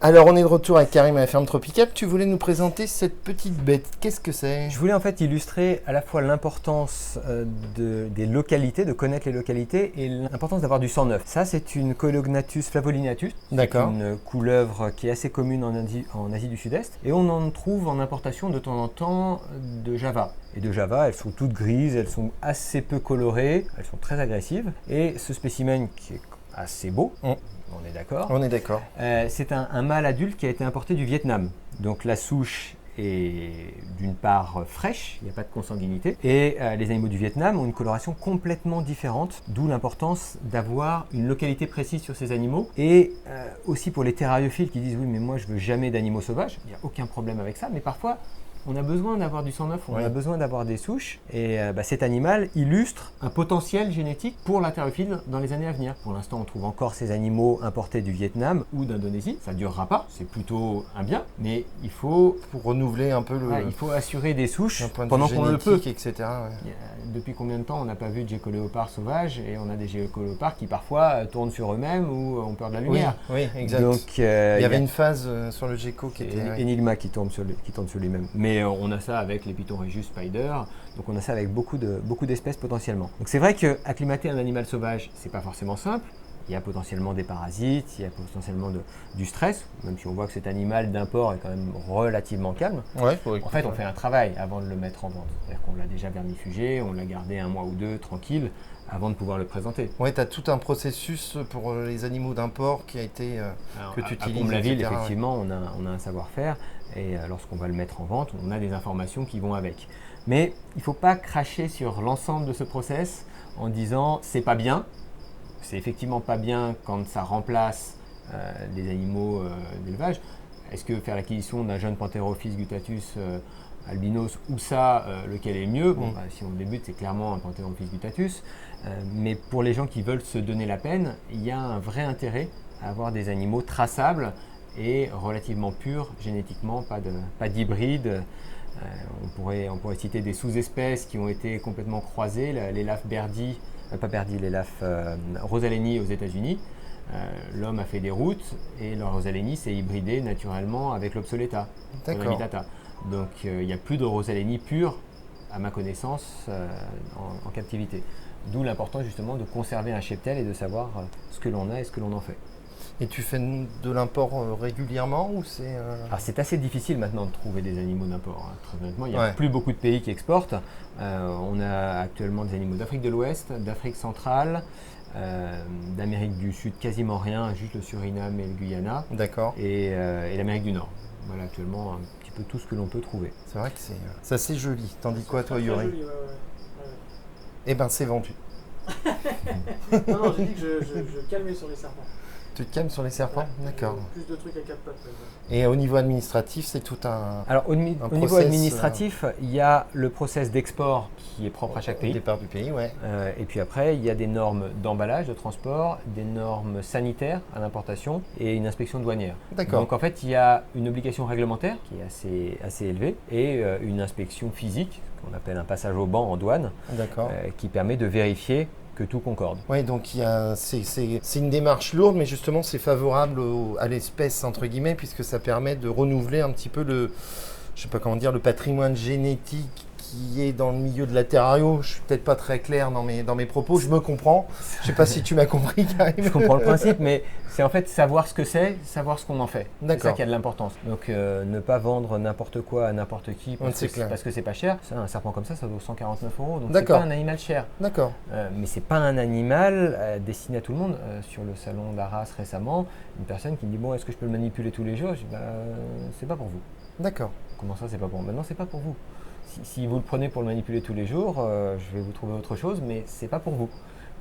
Alors, on est de retour avec Karim à la ferme tropicale. Tu voulais nous présenter cette petite bête. Qu'est-ce que c'est? Je voulais en fait illustrer à la fois l'importance des localités, de connaître les localités et l'importance d'avoir du sang neuf. Ça, c'est une Coelognathus flavolinatus. D'accord. Une couleuvre qui est assez commune en Asie du Sud-Est. Et on en trouve en importation de temps en temps de Java. Et de Java, elles sont toutes grises, elles sont assez peu colorées, elles sont très agressives. Et ce spécimen qui est assez beau, on est d'accord. On est d'accord. C'est un mâle adulte qui a été importé du Vietnam. Donc la souche est d'une part fraîche, il n'y a pas de consanguinité. Et les animaux du Vietnam ont une coloration complètement différente, d'où l'importance d'avoir une localité précise sur ces animaux. Et aussi pour les terrariophiles qui disent oui mais moi je veux jamais d'animaux sauvages, il n'y a aucun problème avec ça, mais parfois on a besoin d'avoir du sang neuf, on a besoin d'avoir des souches et cet animal illustre un potentiel génétique pour la thérophile dans les années à venir. Pour l'instant, on trouve encore ces animaux importés du Vietnam ou d'Indonésie. Ça ne durera pas, c'est plutôt un bien, mais il faut... Pour renouveler un peu le... il faut assurer des souches pendant qu'on le peut. Etc. Ouais. Depuis combien de temps on n'a pas vu de gécoléopards sauvages et on a des gécoléopards qui parfois tournent sur eux-mêmes ou ont peur de la lumière. Oui, exact. Donc, il y avait une phase sur le gecko qui était... Enigma qui tourne sur lui-même. Mais on a ça avec les Python Regius spider, donc on a ça avec beaucoup d'espèces potentiellement. Donc c'est vrai qu'acclimater un animal sauvage, c'est pas forcément simple. Il y a potentiellement des parasites, il y a potentiellement du stress, même si on voit que cet animal d'import est quand même relativement calme. Ouais, en fait, on fait un travail avant de le mettre en vente. C'est-à-dire qu'on l'a déjà vermifugé, on l'a gardé 1 mois ou 2 tranquille avant de pouvoir le présenter. Oui, tu as tout un processus pour les animaux d'import qui a été que tu utilises. À Comble-la-Ville, effectivement, on a un savoir-faire et lorsqu'on va le mettre en vente, on a des informations qui vont avec. Mais il ne faut pas cracher sur l'ensemble de ce process en disant c'est pas bien. C'est effectivement pas bien quand ça remplace des animaux d'élevage. Est-ce que faire l'acquisition d'un jeune Pantherophis guttatus albinos ou ça, lequel est mieux? Si on débute, c'est clairement un Pantherophis guttatus. Mais pour les gens qui veulent se donner la peine, il y a un vrai intérêt à avoir des animaux traçables et relativement purs génétiquement, pas d'hybrides. On pourrait citer des sous-espèces qui ont été complètement croisées, l'élaphe Berdi, l'élaphe Rosaleni aux États-Unis. L'homme a fait des routes et le Rosaleni s'est hybridé naturellement avec l'Obsoleta, l'Habitat. Donc il n'y a plus de Rosaleni pure, à ma connaissance, en captivité. D'où l'importance justement de conserver un cheptel et de savoir ce que l'on a et ce que l'on en fait. Et tu fais de l'import régulièrement ou c'est Alors c'est assez difficile maintenant de trouver des animaux d'import. Très honnêtement, il n'y a plus beaucoup de pays qui exportent. On a actuellement des animaux d'Afrique de l'Ouest, d'Afrique centrale, d'Amérique du Sud, quasiment rien, juste le Suriname et le Guyana. D'accord. Et l'Amérique du Nord. Voilà actuellement un petit peu tout ce que l'on peut trouver. C'est vrai que c'est assez joli. T'en dis quoi toi, Yuri? Joli, ouais. Eh ben c'est vendu. Non, j'ai dit que je calmais sur les serpents. Tu te calmes sur les serpents? D'accord. Plus de trucs à 4 pattes. Et au niveau administratif, c'est tout un... Alors au niveau administratif, il y a le process d'export qui est propre à chaque pays. Au départ du pays, ouais. Et puis après, il y a des normes d'emballage, de transport, des normes sanitaires à l'importation et une inspection douanière. D'accord. Donc en fait, il y a une obligation réglementaire qui est assez élevée et une inspection physique, qu'on appelle un passage au banc en douane, qui permet de vérifier que tout concorde. Oui, donc c'est une démarche lourde, mais justement c'est favorable à l'espèce entre guillemets, puisque ça permet de renouveler un petit peu le patrimoine génétique qui est dans le milieu de la terrario. Je suis peut-être pas très clair dans mes propos, je me comprends. Je sais pas si tu m'as compris, Karim. Je comprends le principe, mais c'est en fait savoir ce que c'est, savoir ce qu'on en fait. C'est ça qui a de l'importance. Donc ne pas vendre n'importe quoi à n'importe qui parce que c'est pas cher. Un serpent comme ça vaut 149 €. Donc c'est pas un animal cher. D'accord. Mais c'est pas un animal destiné à tout le monde. Sur le salon d'Arras récemment, une personne qui me dit bon, est-ce que je peux le manipuler tous les jours? Je dis c'est pas pour vous. D'accord. Comment ça, c'est pas pour moi? Maintenant, c'est pas pour vous. Si vous le prenez pour le manipuler tous les jours, je vais vous trouver autre chose, mais c'est pas pour vous.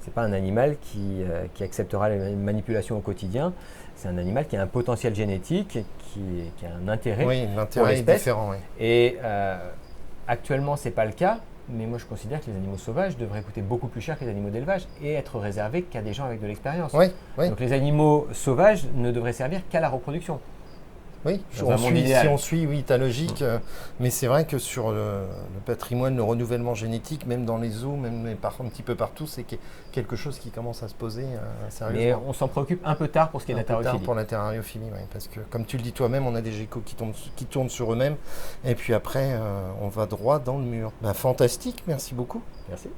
C'est pas un animal qui acceptera les manipulations au quotidien. C'est un animal qui a un potentiel génétique, qui a un intérêt. Oui, l'intérêt est différent. Oui. Et actuellement, c'est pas le cas. Mais moi, je considère que les animaux sauvages devraient coûter beaucoup plus cher que les animaux d'élevage et être réservés qu'à des gens avec de l'expérience. Oui, oui. Donc les animaux sauvages ne devraient servir qu'à la reproduction. Oui, Dans un monde si idéal. on suit, oui, ta logique. Mais c'est vrai que sur le patrimoine, le renouvellement génétique, même dans les zoos, même un petit peu partout, c'est quelque chose qui commence à se poser Mais sérieusement. on s'en préoccupe un peu tard pour ce qui est de Un la peu tard terrariophilie. pour la terrariophilie, oui, parce que comme tu le dis toi-même, on a des geckos qui tournent sur eux-mêmes, et puis après, on va droit dans le mur. Ben, fantastique, merci beaucoup. Merci.